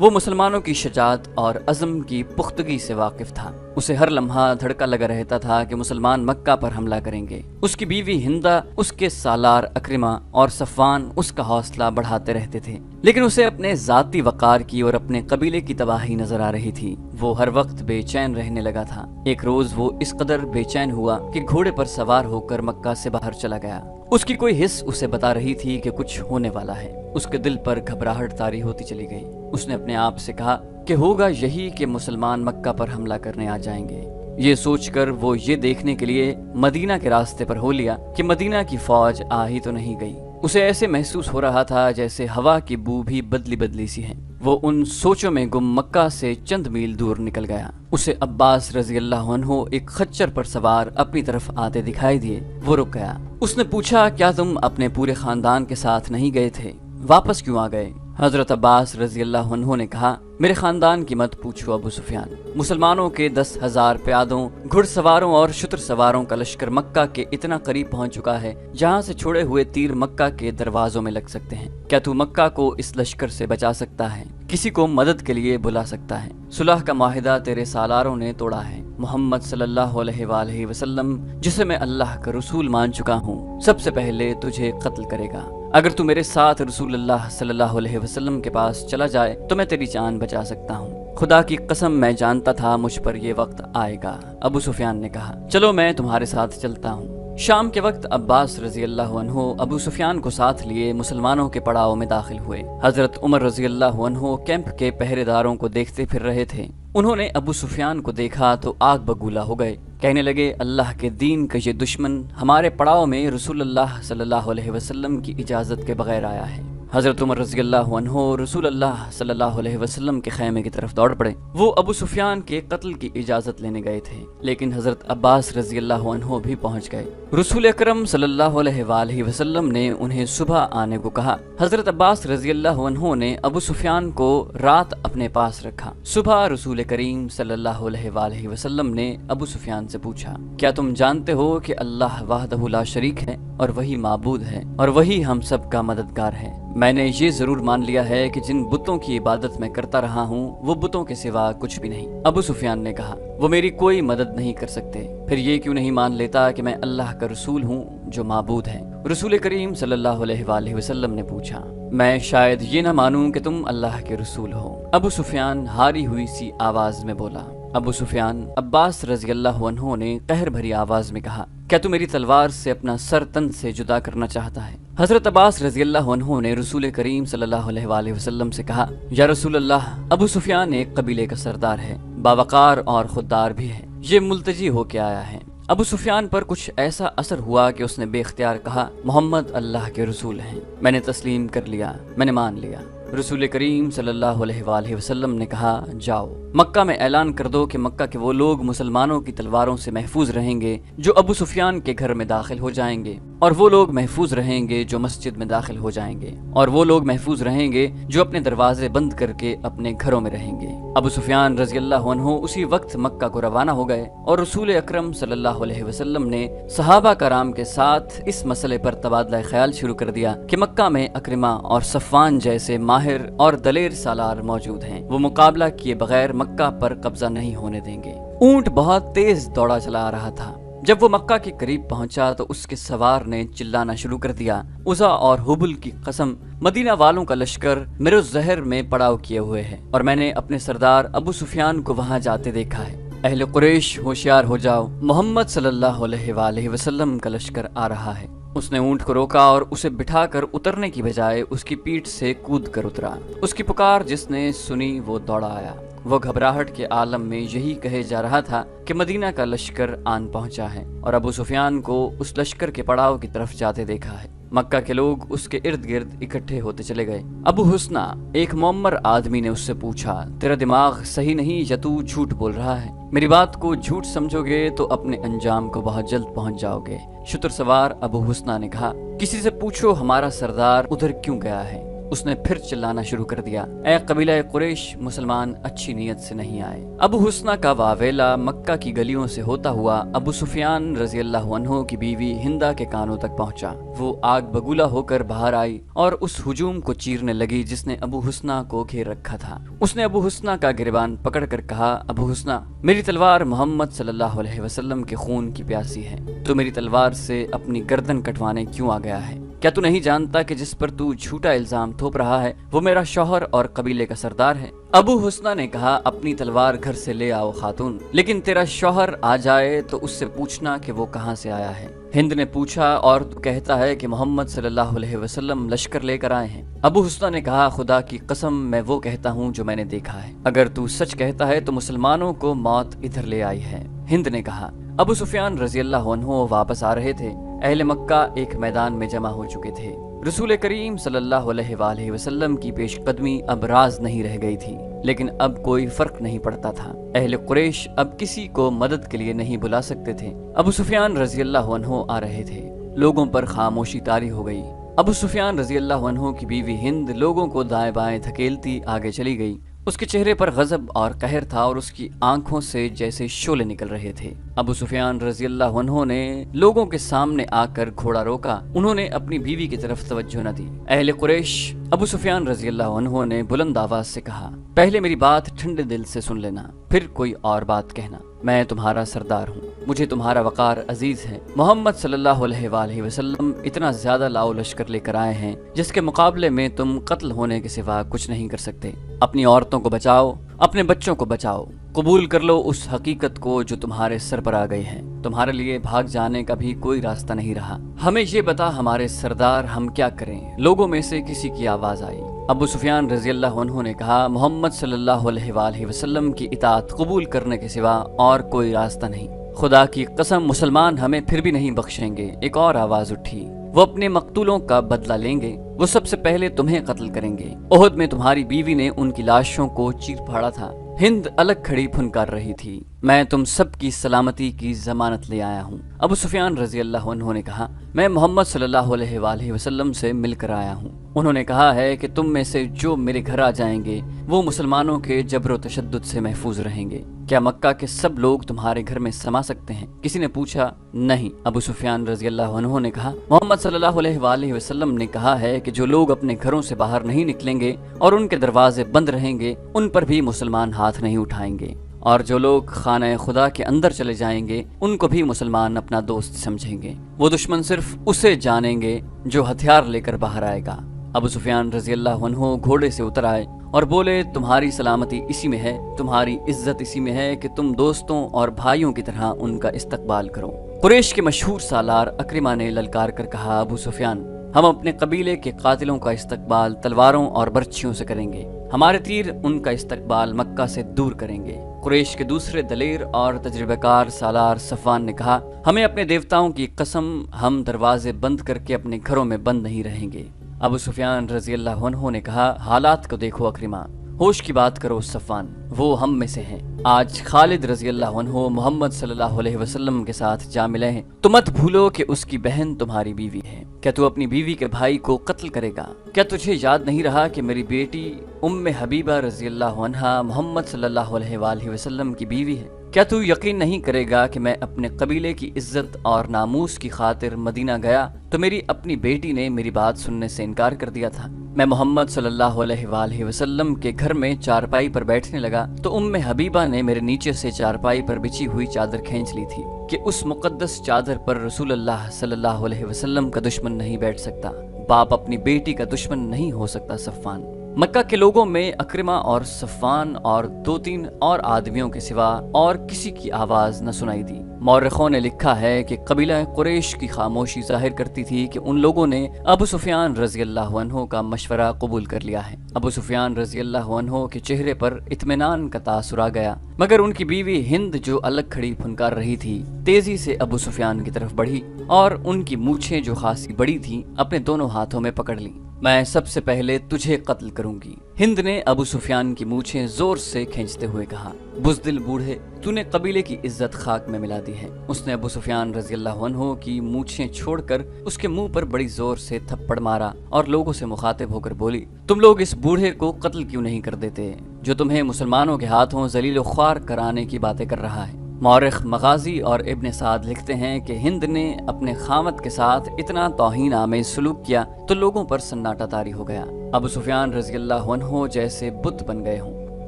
وہ مسلمانوں کی شجاعت اور عزم کی پختگی سے واقف تھا۔ اسے ہر لمحہ دھڑکا لگا رہتا تھا کہ مسلمان مکہ پر حملہ کریں گے۔ اس کی بیوی ہندہ، اس کے سالار اکرمہ اور صفوان اس کا حوصلہ بڑھاتے رہتے تھے، لیکن اسے اپنے ذاتی وقار کی اور اپنے قبیلے کی تباہی نظر آ رہی تھی۔ وہ ہر وقت بے چین رہنے لگا تھا۔ ایک روز وہ اس قدر بے چین ہوا کہ گھوڑے پر سوار ہو کر مکہ سے باہر چلا گیا۔ اس کی کوئی حس اسے بتا رہی تھی کہ کچھ ہونے والا ہے۔ اس کے دل پر گھبراہٹ طاری ہوتی چلی گئی۔ اس نے اپنے آپ سے کہا کہ ہوگا یہی کہ مسلمان مکہ پر حملہ کرنے آ جائیں گے۔ یہ سوچ کر وہ یہ دیکھنے کے لیے مدینہ کے راستے پر ہو لیا کہ مدینہ کی فوج آ ہی تو نہیں گئی۔ اسے ایسے محسوس ہو رہا تھا جیسے ہوا کی بو بھی بدلی بدلی سی ہے۔ وہ ان سوچوں میں گم مکہ سے چند میل دور نکل گیا۔ اسے عباس رضی اللہ عنہ ایک خچر پر سوار اپنی طرف آتے دکھائی دیے۔ وہ رک گیا۔ اس نے پوچھا، کیا تم اپنے پورے خاندان کے ساتھ نہیں گئے تھے؟ واپس کیوں آ گئے؟ حضرت عباس رضی اللہ عنہ نے کہا، میرے خاندان کی مت پوچھو ابو سفیان۔ مسلمانوں کے 10,000 پیادوں، گھڑ سواروں اور شتر سواروں کا لشکر مکہ کے اتنا قریب پہنچ چکا ہے جہاں سے چھوڑے ہوئے تیر مکہ کے دروازوں میں لگ سکتے ہیں۔ کیا تو مکہ کو اس لشکر سے بچا سکتا ہے؟ کسی کو مدد کے لیے بلا سکتا ہے؟ صلح کا معاہدہ تیرے سالاروں نے توڑا ہے۔ محمد صلی اللہ علیہ وآلہ وسلم، جسے میں اللہ کا رسول مان چکا ہوں، سب سے پہلے تجھے قتل کرے گا۔ اگر تو میرے ساتھ رسول اللہ صلی اللہ علیہ وسلم کے پاس چلا جائے تو میں تیری جان بچا سکتا ہوں۔ خدا کی قسم میں جانتا تھا مجھ پر یہ وقت آئے گا۔ ابو سفیان نے کہا، چلو میں تمہارے ساتھ چلتا ہوں۔ شام کے وقت عباس رضی اللہ عنہ ابو سفیان کو ساتھ لیے مسلمانوں کے پڑاؤ میں داخل ہوئے۔ حضرت عمر رضی اللہ عنہ کیمپ کے پہرے داروں کو دیکھتے پھر رہے تھے۔ انہوں نے ابو سفیان کو دیکھا تو آگ بگولا ہو گئے۔ کہنے لگے، اللہ کے دین کا یہ دشمن ہمارے پڑاؤ میں رسول اللہ صلی اللہ علیہ وسلم کی اجازت کے بغیر آیا ہے۔ حضرت عمر رضی اللہ عنہ رسول اللہ صلی اللہ علیہ وسلم کے خیمے کی طرف دوڑ پڑے۔ وہ ابو سفیان کے قتل کی اجازت لینے گئے تھے، لیکن حضرت عباس رضی اللہ عنہ بھی پہنچ گئے۔ رسول اکرم صلی اللہ علیہ وآلہ وسلم نے انہیں صبح آنے کو کہا۔ حضرت عباس رضی اللہ عنہ نے ابو سفیان کو رات اپنے پاس رکھا۔ صبح رسول کریم صلی اللہ علیہ وآلہ وسلم نے ابو سفیان سے پوچھا، کیا تم جانتے ہو کہ اللہ وحدہ لا شریک ہے اور وہی معبود ہے اور وہی ہم سب کا مددگار ہے؟ میں نے یہ ضرور مان لیا ہے کہ جن بتوں کی عبادت میں کرتا رہا ہوں وہ بتوں کے سوا کچھ بھی نہیں۔ ابو سفیان نے کہا، وہ میری کوئی مدد نہیں کر سکتے، پھر یہ کیوں نہیں مان لیتا کہ میں اللہ کا رسول ہوں جو معبود ہے؟ رسول کریم صلی اللہ علیہ وآلہ وسلم نے پوچھا، میں شاید یہ نہ مانوں کہ تم اللہ کے رسول ہو۔ ابو سفیان ہاری ہوئی سی آواز میں بولا۔ ابو سفیان عباس رضی اللہ عنہ نے قہر بھری آواز میں کہا، کیا تو میری تلوار سے اپنا سر تن سے جدا کرنا چاہتا ہے؟ حضرت عباس رضی اللہ عنہ نے رسول کریم صلی اللہ علیہ وآلہ وسلم سے کہا، یا رسول اللہ، ابو سفیان ایک قبیلے کا سردار ہے، باوقار اور خوددار بھی ہے، یہ ملتجی ہو کے آیا ہے۔ ابو سفیان پر کچھ ایسا اثر ہوا کہ اس نے بے اختیار کہا، محمد اللہ کے رسول ہیں۔ میں نے تسلیم کر لیا، میں نے مان لیا۔ رسول کریم صلی اللہ علیہ وآلہ وسلم نے کہا، جاؤ مکہ میں اعلان کر دو کہ مکہ کے وہ لوگ مسلمانوں کی تلواروں سے محفوظ رہیں گے جو ابو سفیان کے گھر میں داخل ہو جائیں گے، اور وہ لوگ محفوظ رہیں گے جو مسجد میں داخل ہو جائیں گے، اور وہ لوگ محفوظ رہیں گے جو اپنے دروازے بند کر کے اپنے گھروں میں رہیں گے۔ ابو سفیان رضی اللہ عنہ اسی وقت مکہ کو روانہ ہو گئے، اور رسول اکرم صلی اللہ علیہ وسلم نے صحابہ کرام کے ساتھ اس مسئلے پر تبادلہ خیال شروع کر دیا کہ مکہ میں اکرمہ اور صفوان جیسے ماہر اور دلیر سالار موجود ہیں، وہ مقابلہ کیے بغیر مکہ پر قبضہ نہیں ہونے دیں گے۔ اونٹ بہت تیز دوڑا چلا آ رہا تھا۔ جب وہ مکہ کے قریب پہنچا تو اس کے سوار نے چلانا شروع کر دیا، عزا اور حبل کی قسم، مدینہ والوں کا لشکر میرے زہر میں پڑاؤ کیے ہوئے ہے، اور میں نے اپنے سردار ابو سفیان کو وہاں جاتے دیکھا ہے۔ اہل قریش ہوشیار ہو جاؤ، محمد صلی اللہ علیہ وآلہ وسلم کا لشکر آ رہا ہے۔ اس نے اونٹ کو روکا اور اسے بٹھا کر اترنے کی بجائے اس کی پیٹھ سے کود کر اترا۔ اس کی پکار جس نے سنی وہ دوڑا آیا۔ وہ گھبراہٹ کے عالم میں یہی کہے جا رہا تھا کہ مدینہ کا لشکر آن پہنچا ہے، اور ابو سفیان کو اس لشکر کے پڑاؤ کی طرف جاتے دیکھا ہے۔ مکہ کے لوگ اس کے ارد گرد اکٹھے ہوتے چلے گئے۔ ابو حسنہ، ایک معمر آدمی نے اس سے پوچھا، تیرا دماغ صحیح نہیں یا تو جھوٹ بول رہا ہے؟ میری بات کو جھوٹ سمجھو گے تو اپنے انجام کو بہت جلد پہنچ جاؤ گے۔ شتر سوار ابو حسنہ نے کہا، کسی سے پوچھو ہمارا سردار ادھر کیوں گیا ہے۔ اس نے پھر چلانا شروع کر دیا، اے قبیلہ قریش، مسلمان اچھی نیت سے نہیں آئے۔ ابو حسنہ کا واویلا مکہ کی گلیوں سے ہوتا ہوا ابو سفیان رضی اللہ عنہ کی بیوی ہندا کے کانوں تک پہنچا۔ وہ آگ بگولا ہو کر باہر آئی اور اس ہجوم کو چیرنے لگی جس نے ابو حسنہ کو گھیر رکھا تھا۔ اس نے ابو حسنہ کا گریبان پکڑ کر کہا، ابو حسنہ، میری تلوار محمد صلی اللہ علیہ وسلم کے خون کی پیاسی ہے، تو میری تلوار سے اپنی گردن کٹوانے کیوں آ گیا ہے؟ کیا تو نہیں جانتا کہ جس پر تو جھوٹا الزام تھوپ رہا ہے وہ میرا شوہر اور قبیلے کا سردار ہے؟ ابو حسنہ نے کہا، اپنی تلوار گھر سے لے آؤ خاتون، لیکن تیرا شوہر آ جائے تو اس سے پوچھنا کہ وہ کہاں سے آیا ہے۔ ہند نے پوچھا، اور تو کہتا ہے کہ محمد صلی اللہ علیہ وسلم لشکر لے کر آئے ہیں۔ ابو حسنہ نے کہا، خدا کی قسم میں وہ کہتا ہوں جو میں نے دیکھا ہے، اگر تو سچ کہتا ہے تو مسلمانوں کو موت ادھر لے آئی ہے۔ ہند نے کہا، ابو سفیان رضی اللہ عنہ واپس آ رہے تھے، اہل مکہ ایک میدان میں جمع ہو چکے تھے۔ رسول کریم صلی اللہ علیہ وآلہ وسلم کی پیش قدمی اب راز نہیں رہ گئی تھی، لیکن اب کوئی فرق نہیں پڑتا تھا۔ اہل قریش اب کسی کو مدد کے لیے نہیں بلا سکتے تھے۔ ابو سفیان رضی اللہ عنہ آ رہے تھے، لوگوں پر خاموشی طاری ہو گئی۔ ابو سفیان رضی اللہ عنہ کی بیوی ہند لوگوں کو دائیں بائیں دھکیلتی آگے چلی گئی۔ اس کے چہرے پر غضب اور قہر تھا اور اس کی آنکھوں سے جیسے شعلے نکل رہے تھے۔ ابو سفیان رضی اللہ عنہ نے لوگوں کے سامنے آ کر گھوڑا روکا، انہوں نے اپنی بیوی کی طرف توجہ نہ دی۔ اہل قریش ابو سفیان رضی اللہ عنہ نے بلند آواز سے کہا، پہلے میری بات ٹھنڈے دل سے سن لینا، پھر کوئی اور بات کہنا۔ میں تمہارا سردار ہوں، مجھے تمہارا وقار عزیز ہے۔ محمد صلی اللہ علیہ وآلہ وسلم اتنا زیادہ لاؤ لشکر لے کر آئے ہیں جس کے مقابلے میں تم قتل ہونے کے سوا کچھ نہیں کر سکتے۔ اپنی عورتوں کو بچاؤ، اپنے بچوں کو بچاؤ، قبول کر لو اس حقیقت کو جو تمہارے سر پر آ گئی ہے۔ تمہارے لیے بھاگ جانے کا بھی کوئی راستہ نہیں رہا۔ ہمیں یہ بتا ہمارے سردار، ہم کیا کریں؟ لوگوں میں سے کسی کی آواز آئی۔ ابو سفیان رضی اللہ عنہ نے کہا، محمد صلی اللہ علیہ وآلہ وسلم کی اطاعت قبول کرنے کے سوا اور کوئی راستہ نہیں۔ خدا کی قسم، مسلمان ہمیں پھر بھی نہیں بخشیں گے۔ ایک اور آواز اٹھی، وہ اپنے مقتولوں کا بدلہ لیں گے، وہ سب سے پہلے تمہیں قتل کریں گے۔ احد میں تمہاری بیوی نے ان کی لاشوں کو چیر پھاڑا تھا۔ ہند الگ کھڑی پھنکار رہی تھی، میں تم سب کی سلامتی کی ضمانت لے آیا ہوں۔ ابو سفیان رضی اللہ عنہ نے کہا، میں محمد صلی اللہ علیہ وآلہ وسلم سے مل کر آیا ہوں۔ انہوں نے کہا ہے کہ تم میں سے جو میرے گھر آ جائیں گے وہ مسلمانوں کے جبر و تشدد سے محفوظ رہیں گے۔ کیا مکہ کے سب لوگ تمہارے گھر میں سما سکتے ہیں؟ کسی نے پوچھا، نہیں۔ ابو سفیان رضی اللہ عنہ نے کہا، محمد صلی اللہ علیہ وآلہ وسلم نے کہا ہے کہ جو لوگ اپنے گھروں سے باہر نہیں نکلیں گے اور ان کے دروازے بند رہیں گے ان پر بھی مسلمان ہاتھ نہیں اٹھائیں گے، اور جو لوگ خانہ خدا کے اندر چلے جائیں گے ان کو بھی مسلمان اپنا دوست سمجھیں گے۔ وہ دشمن صرف اسے جانیں گے جو ہتھیار لے کر باہر آئے گا۔ ابو سفیان رضی اللہ عنہ گھوڑے سے اتر آئے اور بولے، تمہاری سلامتی اسی میں ہے، تمہاری عزت اسی میں ہے کہ تم دوستوں اور بھائیوں کی طرح ان کا استقبال کرو۔ قریش کے مشہور سالار اکرمہ نے للکار کر کہا، ابو سفیان، ہم اپنے قبیلے کے قاتلوں کا استقبال تلواروں اور برچھیوں سے کریں گے، ہمارے تیر ان کا استقبال مکہ سے دور کریں گے۔ قریش کے دوسرے دلیر اور تجربہ کار سالار صفوان نے کہا، ہمیں اپنے دیوتاؤں کی قسم، ہم دروازے بند کر کے اپنے گھروں میں بند نہیں رہیں گے۔ ابو سفیان رضی اللہ عنہ نے کہا، حالات کو دیکھو اکرمہ، ہوش کی بات کرو صفوان، وہ ہم میں سے ہیں۔ آج خالد رضی اللہ عنہ محمد صلی اللہ علیہ وسلم کے ساتھ جا ملے ہیں، تو مت بھولو کہ اس کی بہن تمہاری بیوی ہے۔ کیا تو اپنی بیوی کے بھائی کو قتل کرے گا؟ کیا تجھے یاد نہیں رہا کہ میری بیٹی ام حبیبہ رضی اللہ عنہا محمد صلی اللہ علیہ وآلہ وسلم کی بیوی ہے؟ کیا تو یقین نہیں کرے گا کہ میں اپنے قبیلے کی عزت اور ناموس کی خاطر مدینہ گیا تو میری اپنی بیٹی نے میری بات سننے سے انکار کر دیا تھا؟ میں محمد صلی اللہ علیہ وآلہ وسلم کے گھر میں چارپائی پر بیٹھنے لگا تو ام حبیبہ نے میرے نیچے سے چارپائی پر بچھی ہوئی چادر کھینچ لی تھی کہ اس مقدس چادر پر رسول اللہ صلی اللہ علیہ وسلم کا دشمن نہیں بیٹھ سکتا، باپ اپنی بیٹی کا دشمن نہیں ہو سکتا۔ صفوان، مکہ کے لوگوں میں اکرمہ اور صفوان اور 2-3 اور آدمیوں کے سوا اور کسی کی آواز نہ سنائی دی۔ مورخوں نے لکھا ہے کہ قبیلہ قریش کی خاموشی ظاہر کرتی تھی کہ ان لوگوں نے ابو سفیان رضی اللہ عنہ کا مشورہ قبول کر لیا ہے۔ ابو سفیان رضی اللہ عنہ کے چہرے پر اطمینان کا تاثر آ گیا، مگر ان کی بیوی ہند جو الگ کھڑی پھنکار رہی تھی تیزی سے ابو سفیان کی طرف بڑھی اور ان کی مونچھیں جو خاصی بڑی تھیں اپنے دونوں ہاتھوں میں پکڑ لیں۔ میں سب سے پہلے تجھے قتل کروں گی۔ ہند نے ابو سفیان کی مونچھیں زور سے کھینچتے ہوئے کہا، بزدل بوڑھے، تو نے قبیلے کی عزت خاک میں ملا دی ہے۔ اس نے ابو سفیان رضی اللہ عنہ کی مونچھیں چھوڑ کر اس کے منہ پر بڑی زور سے تھپڑ مارا اور لوگوں سے مخاطب ہو کر بولی، تم لوگ اس بوڑھے کو قتل کیوں نہیں کر دیتے جو تمہیں مسلمانوں کے ہاتھوں ذلیل و خوار کرانے کی باتیں کر رہا ہے۔ مورخ مغازی اور ابن سعد لکھتے ہیں کہ ہند نے اپنے خامد کے ساتھ اتنا توہین آمیز سلوک کیا تو لوگوں پر سناٹا طاری ہو گیا، ابو سفیان رضی اللہ عنہ جیسے بت بن گئے ہوں۔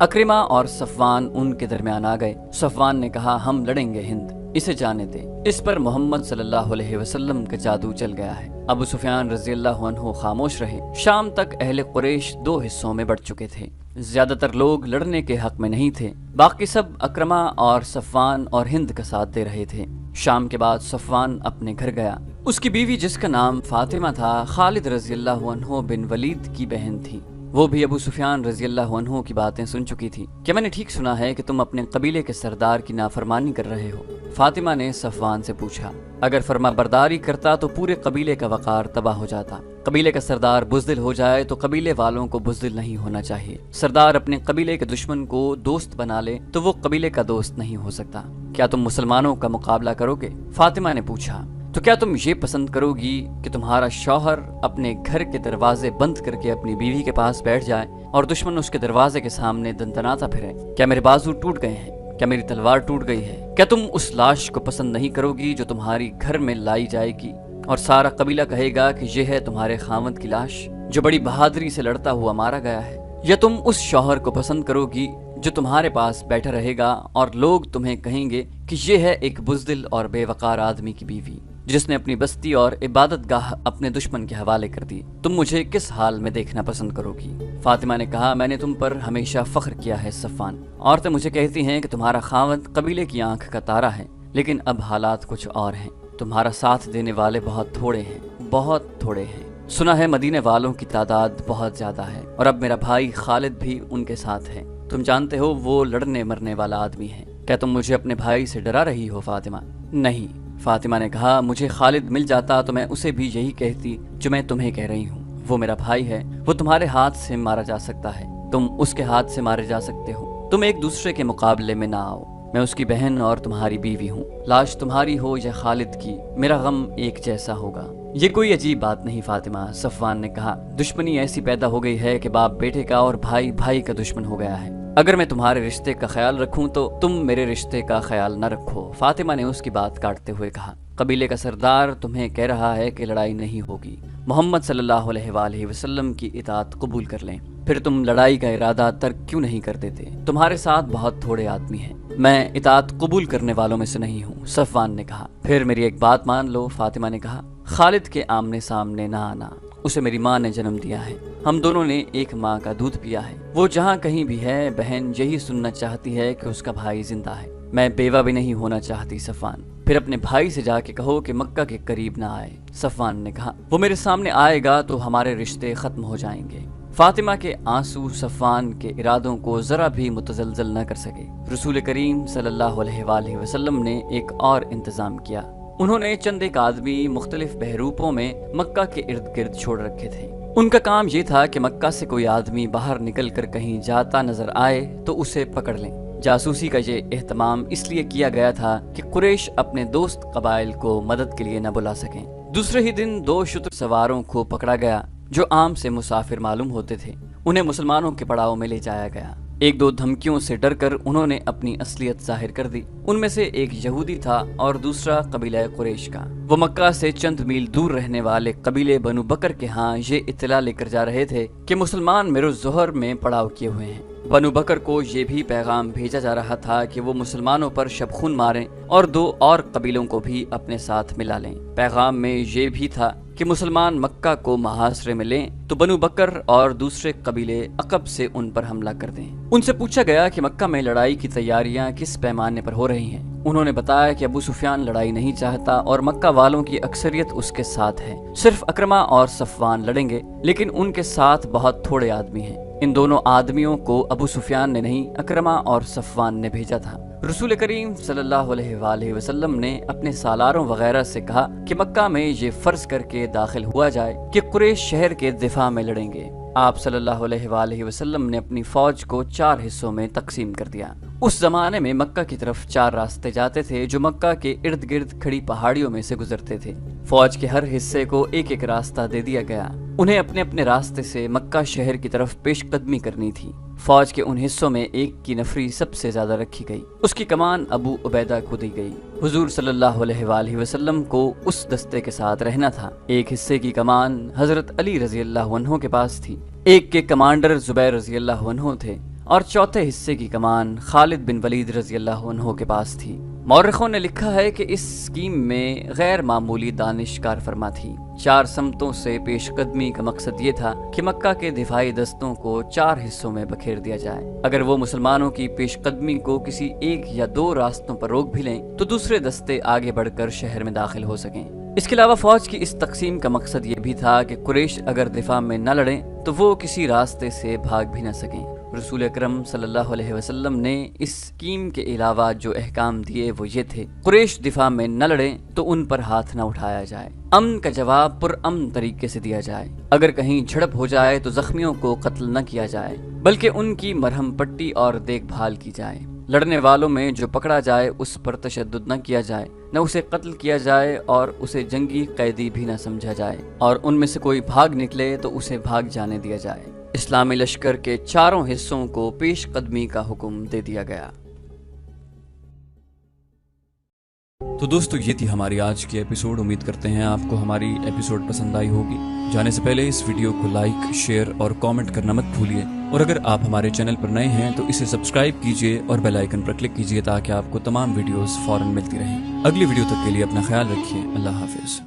اکرمہ اور صفوان ان کے درمیان آ گئے۔ صفوان نے کہا، ہم لڑیں گے ہند، اسے جانے دے۔ اس پر محمد صلی اللہ علیہ وسلم کا جادو چل گیا ہے۔ ابو سفیان رضی اللہ عنہ خاموش رہے۔ شام تک اہل قریش دو حصوں میں بٹ چکے تھے۔ زیادہ تر لوگ لڑنے کے حق میں نہیں تھے، باقی سب اکرمہ اور صفوان اور ہند کا ساتھ دے رہے تھے۔ شام کے بعد صفوان اپنے گھر گیا۔ اس کی بیوی جس کا نام فاطمہ تھا، خالد رضی اللہ عنہ بن ولید کی بہن تھی۔ وہ بھی ابو سفیان رضی اللہ عنہ کی باتیں سن چکی تھی۔ کیا میں نے ٹھیک سنا ہے کہ تم اپنے قبیلے کے سردار کی نافرمانی کر رہے ہو؟ فاطمہ نے صفوان سے پوچھا۔ اگر فرما برداری کرتا تو پورے قبیلے کا وقار تباہ ہو جاتا۔ قبیلے کا سردار بزدل ہو جائے تو قبیلے والوں کو بزدل نہیں ہونا چاہیے۔ سردار اپنے قبیلے کے دشمن کو دوست بنا لے تو وہ قبیلے کا دوست نہیں ہو سکتا۔ کیا تم مسلمانوں کا مقابلہ کرو گے؟ فاطمہ نے پوچھا۔ تو کیا تم یہ پسند کرو گی کہ تمہارا شوہر اپنے گھر کے دروازے بند کر کے اپنی بیوی کے پاس بیٹھ جائے اور دشمن اس کے دروازے کے سامنے دندناتا پھرے؟ کیا میرے بازو ٹوٹ گئے ہیں؟ کیا میری تلوار ٹوٹ گئی ہے؟ کیا تم اس لاش کو پسند نہیں کرو گی جو تمہاری گھر میں لائی جائے گی اور سارا قبیلہ کہے گا کہ یہ ہے تمہارے خاوند کی لاش جو بڑی بہادری سے لڑتا ہوا مارا گیا ہے؟ یا تم اس شوہر کو پسند کرو گی جو تمہارے پاس بیٹھا رہے گا اور لوگ تمہیں کہیں گے کہ یہ ہے ایک بزدل اور بے وقار آدمی کی بیوی جس نے اپنی بستی اور عبادت گاہ اپنے دشمن کے حوالے کر دی؟ تم مجھے کس حال میں دیکھنا پسند کرو گی؟ فاطمہ نے کہا، میں نے تم پر ہمیشہ فخر کیا ہے صفوان۔ عورتیں مجھے کہتی ہیں کہ تمہارا خاوند قبیلے کی آنکھ کا تارا ہے، لیکن اب حالات کچھ اور ہیں۔ تمہارا ساتھ دینے والے بہت تھوڑے ہیں، بہت تھوڑے ہیں۔ سنا ہے مدینے والوں کی تعداد بہت زیادہ ہے اور اب میرا بھائی خالد بھی ان کے ساتھ ہے۔ تم جانتے ہو وہ لڑنے مرنے والا آدمی ہے۔ کیا تم مجھے اپنے بھائی سے ڈرا رہی ہو فاطمہ؟ نہیں۔ فاطمہ نے کہا، مجھے خالد مل جاتا تو میں اسے بھی یہی کہتی جو میں تمہیں کہہ رہی ہوں۔ وہ میرا بھائی ہے، وہ تمہارے ہاتھ سے مارا جا سکتا ہے، تم اس کے ہاتھ سے مارے جا سکتے ہو۔ تم ایک دوسرے کے مقابلے میں نہ آؤ۔ میں اس کی بہن اور تمہاری بیوی ہوں۔ لاش تمہاری ہو یا خالد کی، میرا غم ایک جیسا ہوگا۔ یہ کوئی عجیب بات نہیں فاطمہ، صفوان نے کہا۔ دشمنی ایسی پیدا ہو گئی ہے کہ باپ بیٹے کا اور بھائی بھائی کا دشمن ہو گیا ہے۔ اگر میں تمہارے رشتے کا خیال رکھوں تو تم میرے رشتے کا خیال نہ رکھو، فاطمہ نے اس کی بات کاٹتے ہوئے کہا۔ قبیلے کا سردار تمہیں کہہ رہا ہے کہ لڑائی نہیں ہوگی، محمد صلی اللہ علیہ وآلہ وسلم کی اطاعت قبول کر لیں، پھر تم لڑائی کا ارادہ ترک کیوں نہیں کر دیتے؟ تمہارے ساتھ بہت تھوڑے آدمی ہیں۔ میں اطاعت قبول کرنے والوں میں سے نہیں ہوں، صفوان نے کہا۔ پھر میری ایک بات مان لو، فاطمہ نے کہا۔ خالد کے آمنے سامنے نہ آنا، اسے میری ماں نے جنم دیا ہے، ہم دونوں نے ایک ماں کا دودھ پیا ہے۔ وہ جہاں کہیں بھی ہے، بہن یہی سننا چاہتی ہے کہ اس کا بھائی زندہ ہے۔ میں بیوہ بھی نہیں ہونا چاہتی صفوان۔ پھر اپنے بھائی سے جا کے کہو کہ مکہ کے قریب نہ آئے، صفوان نے کہا۔ وہ میرے سامنے آئے گا تو ہمارے رشتے ختم ہو جائیں گے۔ فاطمہ کے آنسو صفوان کے ارادوں کو ذرا بھی متزلزل نہ کر سکے۔ رسول کریم صلی اللہ علیہ وآلہ وسلم نے ایک اور انتظام کیا۔ انہوں نے چند ایک آدمی مختلف بحروپوں میں مکہ کے ارد گرد چھوڑ رکھے تھے۔ ان کا کام یہ تھا کہ مکہ سے کوئی آدمی باہر نکل کر کہیں جاتا نظر آئے تو اسے پکڑ لیں۔ جاسوسی کا یہ اہتمام اس لیے کیا گیا تھا کہ قریش اپنے دوست قبائل کو مدد کے لیے نہ بلا سکیں۔ دوسرے ہی دن 2 شتر سواروں کو پکڑا گیا جو عام سے مسافر معلوم ہوتے تھے۔ انہیں مسلمانوں کے پڑاؤ میں لے جایا گیا۔ 1-2 دھمکیوں سے ڈر کر انہوں نے اپنی اصلیت ظاہر کر دی۔ ان میں سے ایک یہودی تھا اور دوسرا قبیلہ قریش کا۔ وہ مکہ سے چند میل دور رہنے والے قبیلے بنو بکر کے ہاں یہ اطلاع لے کر جا رہے تھے کہ مسلمان میرو ظہر میں پڑاؤ کیے ہوئے ہیں۔ بنو بکر کو یہ بھی پیغام بھیجا جا رہا تھا کہ وہ مسلمانوں پر شب خون ماریں اور 2 اور قبیلوں کو بھی اپنے ساتھ ملا لیں۔ پیغام میں یہ بھی تھا کہ مسلمان مکہ کو محاصرے میں لیں تو بنو بکر اور دوسرے قبیلے عقب سے ان پر حملہ کر دیں۔ ان سے پوچھا گیا کہ مکہ میں لڑائی کی تیاریاں کس پیمانے پر ہو رہی ہیں۔ انہوں نے بتایا کہ ابو سفیان لڑائی نہیں چاہتا اور مکہ والوں کی اکثریت اس کے ساتھ ہے۔ صرف اکرمہ اور صفوان لڑیں گے، لیکن ان کے ساتھ بہت تھوڑے آدمی ہیں۔ ان دونوں آدمیوں کو ابو سفیان نے نہیں، اکرمہ اور صفوان نے بھیجا تھا۔ رسول کریم صلی اللہ علیہ وآلہ وسلم نے اپنے سالاروں وغیرہ سے کہا کہ مکہ میں یہ فرض کر کے داخل ہوا جائے کہ قریش شہر کے دفاع میں لڑیں گے۔ آپ صلی اللہ علیہ وآلہ وسلم نے اپنی فوج کو 4 حصوں میں تقسیم کر دیا۔ اس زمانے میں مکہ کی طرف 4 راستے جاتے تھے جو مکہ کے ارد گرد کھڑی پہاڑیوں میں سے گزرتے تھے۔ فوج کے ہر حصے کو ایک ایک راستہ دے دیا گیا۔ انہیں اپنے اپنے راستے سے مکہ شہر کی طرف پیش قدمی کرنی تھی۔ فوج کے ان حصوں میں ایک کی نفری سب سے زیادہ رکھی گئی، اس کی کمان ابو عبیدہ کو دی گئی۔ حضور صلی اللہ علیہ وآلہ وسلم کو اس دستے کے ساتھ رہنا تھا۔ ایک حصے کی کمان حضرت علی رضی اللہ عنہ کے پاس تھی، ایک کے کمانڈر زبیر رضی اللہ عنہ تھے اور چوتھے حصے کی کمان خالد بن ولید رضی اللہ عنہ کے پاس تھی۔ مورخوں نے لکھا ہے کہ اس اسکیم میں غیر معمولی دانش کار فرما تھی۔ 4 سمتوں سے پیش قدمی کا مقصد یہ تھا کہ مکہ کے دفاعی دستوں کو 4 حصوں میں بکھیر دیا جائے۔ اگر وہ مسلمانوں کی پیش قدمی کو کسی 1 یا 2 راستوں پر روک بھی لیں تو دوسرے دستے آگے بڑھ کر شہر میں داخل ہو سکیں۔ اس کے علاوہ فوج کی اس تقسیم کا مقصد یہ بھی تھا کہ قریش اگر دفاع میں نہ لڑیں تو وہ کسی راستے سے بھاگ بھی نہ سکیں۔ رسول اکرم صلی اللہ علیہ وسلم نے اس اسکیم کے علاوہ جو احکام دیے وہ یہ تھے: قریش دفاع میں نہ لڑیں تو ان پر ہاتھ نہ اٹھایا جائے، امن کا جواب پرامن طریقے سے دیا جائے، اگر کہیں جھڑپ ہو جائے تو زخمیوں کو قتل نہ کیا جائے بلکہ ان کی مرہم پٹی اور دیکھ بھال کی جائے، لڑنے والوں میں جو پکڑا جائے اس پر تشدد نہ کیا جائے، نہ اسے قتل کیا جائے اور اسے جنگی قیدی بھی نہ سمجھا جائے، اور ان میں سے کوئی بھاگ نکلے تو اسے بھاگ جانے دیا جائے۔ اسلامی لشکر کے 4 حصوں کو پیش قدمی کا حکم دے دیا گیا۔ تو دوستو یہ تھی ہماری آج کی ایپیسوڈ۔ امید کرتے ہیں آپ کو ہماری ایپیسوڈ پسند آئی ہوگی۔ جانے سے پہلے اس ویڈیو کو لائک، شیئر اور کامنٹ کرنا مت بھولیے، اور اگر آپ ہمارے چینل پر نئے ہیں تو اسے سبسکرائب کیجئے اور بیل آئیکن پر کلک کیجئے تاکہ آپ کو تمام ویڈیوز فوراً ملتی رہیں۔ اگلی ویڈیو تک کے لیے اپنا خیال رکھیے۔ اللہ حافظ۔